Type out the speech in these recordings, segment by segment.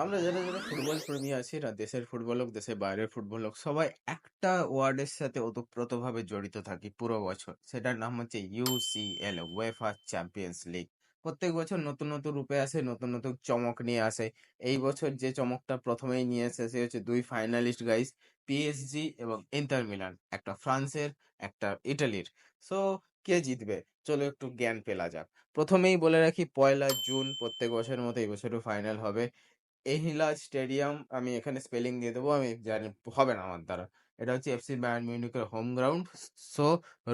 আমরা যারা যারা ফুটবল প্রেমী আছি না, দেশের ফুটবল হোক দেশের বাইরের ফুটবল হোক, সবাই একটা ওয়ার্ডের সাথে ওতপ্রোতভাবে জড়িত থাকি পুরো বছর। সেটার নাম হচ্ছে ইউসিএল, ওয়েফা চ্যাম্পিয়ন্স লিগ। প্রত্যেক বছর নতুন নতুন রূপে আসে, নতুন নতুন চমক নিয়ে আসে। এই বছর যে চমকটা প্রথমেই নিয়ে এসেছে সে হচ্ছে দুই ফাইনালিস্ট গাইস, পিএসজি এবং ইন্টার মিলান, একটা ফ্রান্সের একটা ইটালির। সো কে জিতবে, চলো একটু জ্ঞান পেলা যাক। প্রথমেই বলে রাখি, 1লা জুন প্রত্যেক বছরের মতো এই বছরও ফাইনাল হবে। এহিলাজ স্টেডিয়াম, আমি এখানে স্পেলিং দিয়ে দেবো, আমি জানি হবে না আমার দ্বারা। এটা হচ্ছে এফসি বায়ার্ন মিউনিখের home ground. So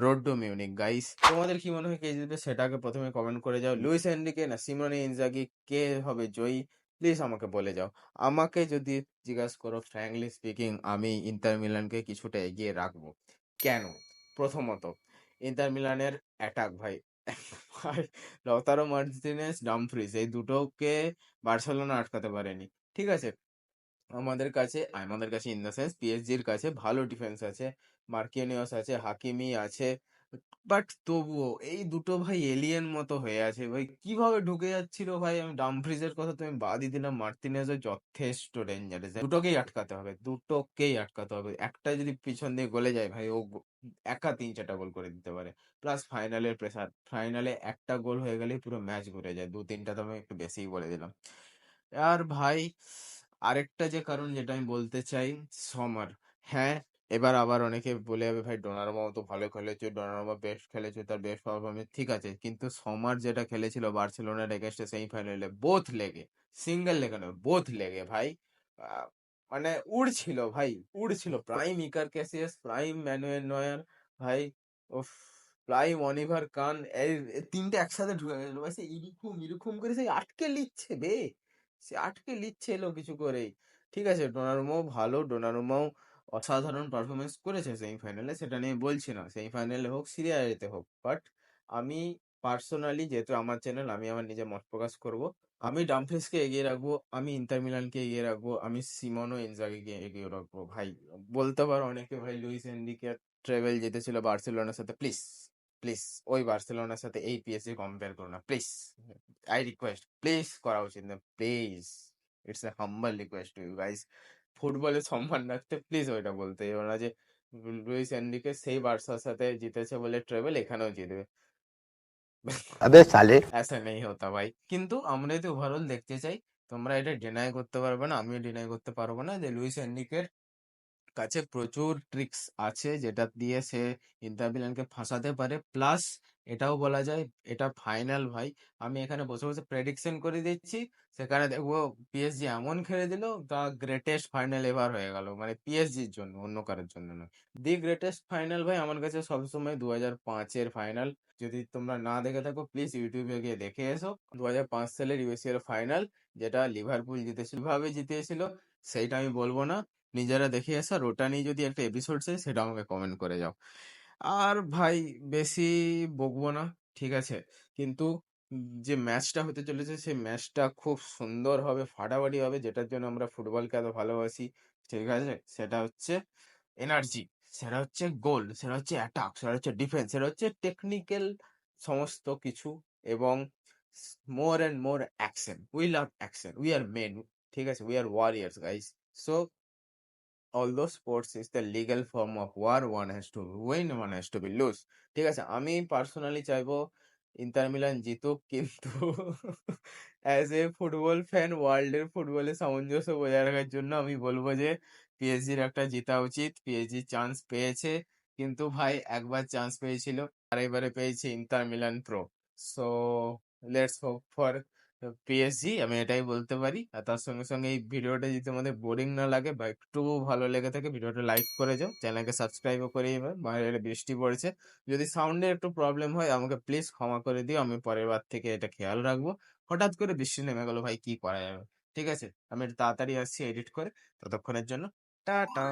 road to Munich guys. তোমাদের কি মনে হয় কে জিতবে সেটাকে প্রথমে কমেন্ট করে যাও। লুইস এনরিকে না সিমোনে ইনজাগি, কে হবে জয়ী, প্লিজ আমাকে বলে যাও। আমাকে যদি জিজ্ঞাসা করো, ফ্র্যাঙ্কলি স্পিকিং, আমি ইন্টার মিলানকে কিছুটা এগিয়ে রাখবো। কেন? প্রথমত, ইন্টার মিলানের অ্যাটাক ভাই, ভাই, লতারো মার্টিনেজ, ডামফ্রিজ, এই দুটোকে বার্সেলোনা আটকাতে পারেনি। ঠিক আছে, আমাদের কাছে ইন দ্য সেন্স পিএসজির কাছে ভালো ডিফেন্স আছে, মার্কিনিয়স আছে, হাকিমি আছে। বাট তবুও এই দুটো ভাই এলিয়েন মতো হয়ে আছে ভাই, কিভাবে ঢুকে যাচ্ছিল ভাই। আমি ডামফ্রিজের কথা তুমি বাদই দিলাম, মার্টিনেজও যথেষ্ট ডেঞ্জারাস। দুটোকেই আটকাতে হবে, দুটোকেই আটকাতে হবে। একটা যদি পিছন দিয়ে গলে যায় ভাই, ও একা 3-4টা গোল করে দিতে পারে। প্লাস ফাইনালের প্রেসার, ফাইনালে একটা গোল হয়ে গেলেই পুরো ম্যাচ ঘুরে যায়। 2-3টা তো আমি একটু বেশিই বলে দিলাম। আর ভাই, আরেকটা যে কারণ যেটা আমি বলতে চাই, সমর। হ্যাঁ, এবার আবার অনেকে বলে যাবে ভাই ডোনারুমাও তো ভালো খেলেছে, ডোনারুমা বেস্ট খেলেছে, তার বেস্ট পারফরমেন্স, ঠিক আছে, কিন্তু সমর যেটা খেলেছিল বার্সেলোনার এগেনস্টে সেমিফাইনালে, বোথ লেগে, সিঙ্গেল লেগে নয়, বোথ লেগে ভাই, আহ, মানে উড়ছিল ভাই, উড়ছিল। প্রাইম ইকার ক্যাসিয়াস, প্রাইম ম্যানুয়েল নয়ার ভাই, ওফ, প্রাইম অলিভার কান, এই তিনটে একসাথে ঢুকে গেল ভাই। সে ইরুকুম ইরুকুম করে সে আটকে লিখছে বে, সে আটকে লিচ্ছে এলো কিছু করেই। ঠিক আছে, ডোনারুমাও ভালো, ডোনারুমাও অসাধারণ পারফরমেন্স করেছে সেমিফাইনালে, সেটা নিয়ে বলছি না, সেমিফাইনালে হোক সিরিয়াতে হোক। বাট আমি পার্সোনালি, যেহেতু আমার চ্যানেল, আমি আমার নিজের মত প্রকাশ করব। আমি ডামফ্রিজকে এগিয়ে রাখবো, আমি ইন্টার মিলানকে এগিয়ে রাখবো, আমি সিমোনো ইনজাগিকে এগিয়ে রাখবো ভাই। বলতে পারো অনেকে ভাই লুইস এনরিকে ট্রেভেল জিতেছিল বার্সেলোনার সাথে, প্লিজ প্লিজ ওই বার্সেলোনার সাথে এই পিএসজি কম্পেয়ার করো না প্লিজ। আই রিকোয়েস্ট, প্লিজ করা উচিত না please. It's a humble request to you guys. ফুটবলে সম্মান রাখতে প্লিজ ওইটা বলতে এও না যে লুইস এনরিকে সেই বার্সার সাথে জিতেছে বলে ট্রেবল এখানেও জিতবে। अबे साले। ऐसा नहीं होता ভাই। কিন্তু আমরা যদি ওভারঅল দেখতে চাই, তোমরা এটা ডিনাই করতে পারবে না, আমিও ডিনাই করতে পারবো না, যে লুইস এনরিকের কাছে প্রচুর ট্রিক্স আছে যেটা দিয়ে সে ইন্টার মিলানকে ফাঁসাতে পারে। প্লাস এটাও বলা যায়, এটা ফাইনাল ভাই। আমি এখানে বসে বসে প্রেডিকশন করে দিচ্ছি, সেখানে দেখবো পিএসজি এমন খেলে দিল, দ্য গ্রেটেস্ট ফাইনাল এভার হয়ে গেল, মানে পিএসজির জন্য, অন্য কারোর জন্য নয়। দি গ্রেটেস্ট ফাইনাল ভাই আমার কাছে সবসময় 2005-এর ফাইনাল। যদি তোমরা না দেখে থাকো প্লিজ ইউটিউবে গিয়ে দেখে এসো, 2005 সালের ইউএসএ এর ফাইনাল, যেটা লিভারপুল জিতেছিল, কিভাবে জিতেছিল সেইটা আমি বলবো না, নিজেরা দেখে এসো। আর ওটা নিয়ে যদি একটা এপিসোড চাই সেটা আমাকে কমেন্ট করে যাও। আর ভাই বেশি বকবো না, ঠিক আছে, কিন্তু যে ম্যাচটা হতে চলেছে সেই ম্যাচটা খুব সুন্দর হবে, ফাটাফাটি হবে, যেটার জন্য আমরা ফুটবলকে এত ভালোবাসি। ঠিক আছে, সেটা হচ্ছে এনার্জি, সেটা হচ্ছে গোল, সেটা হচ্ছে অ্যাটাক, সেটা হচ্ছে ডিফেন্স, সেটা হচ্ছে টেকনিক্যাল সমস্ত কিছু, এবং more and more action. We love action, we are men, ঠিক আছে, we are warriors guys. So although sports is the legal form of war, one has to win, one has to be lose, ঠিক আছে, আমি personally চাইবো inter Milan জিতুক, কিন্তু as a football fan, ওয়ার্ল্ডের ফুটবলের সামঞ্জস্য বজায় রাখার জন্য আমি বলবো যে পিএসজির একটা জেতা উচিত। পিএসজি চান্স পেয়েছে, কিন্তু ভাই একবার চান্স পেয়েছিল, আর এবারে পেয়েছে inter Milan pro. So let's hope for PSG, আমি এটাই বলতে পারি। আর তার সঙ্গে সঙ্গে এই ভিডিওটা যদি তোমাদের বোরিং না লাগে বা একটু ভালো লেগে থাকে, ভিডিওটা লাইক করে যাও, চ্যানেলকে সাবস্ক্রাইবও করে যাবে। বাইরে বৃষ্টি পড়েছে, যদি সাউন্ডের একটু প্রবলেম হয় আমাকে প্লিজ ক্ষমা করে দিও, আমি পরের বার থেকে এটা খেয়াল রাখবো। হঠাৎ করে বৃষ্টি নেমে গেল ভাই, কি করা যাবে। ঠিক আছে, আমি একটু তাড়াতাড়ি আসছি এডিট করে, ততক্ষণের জন্য টাটা।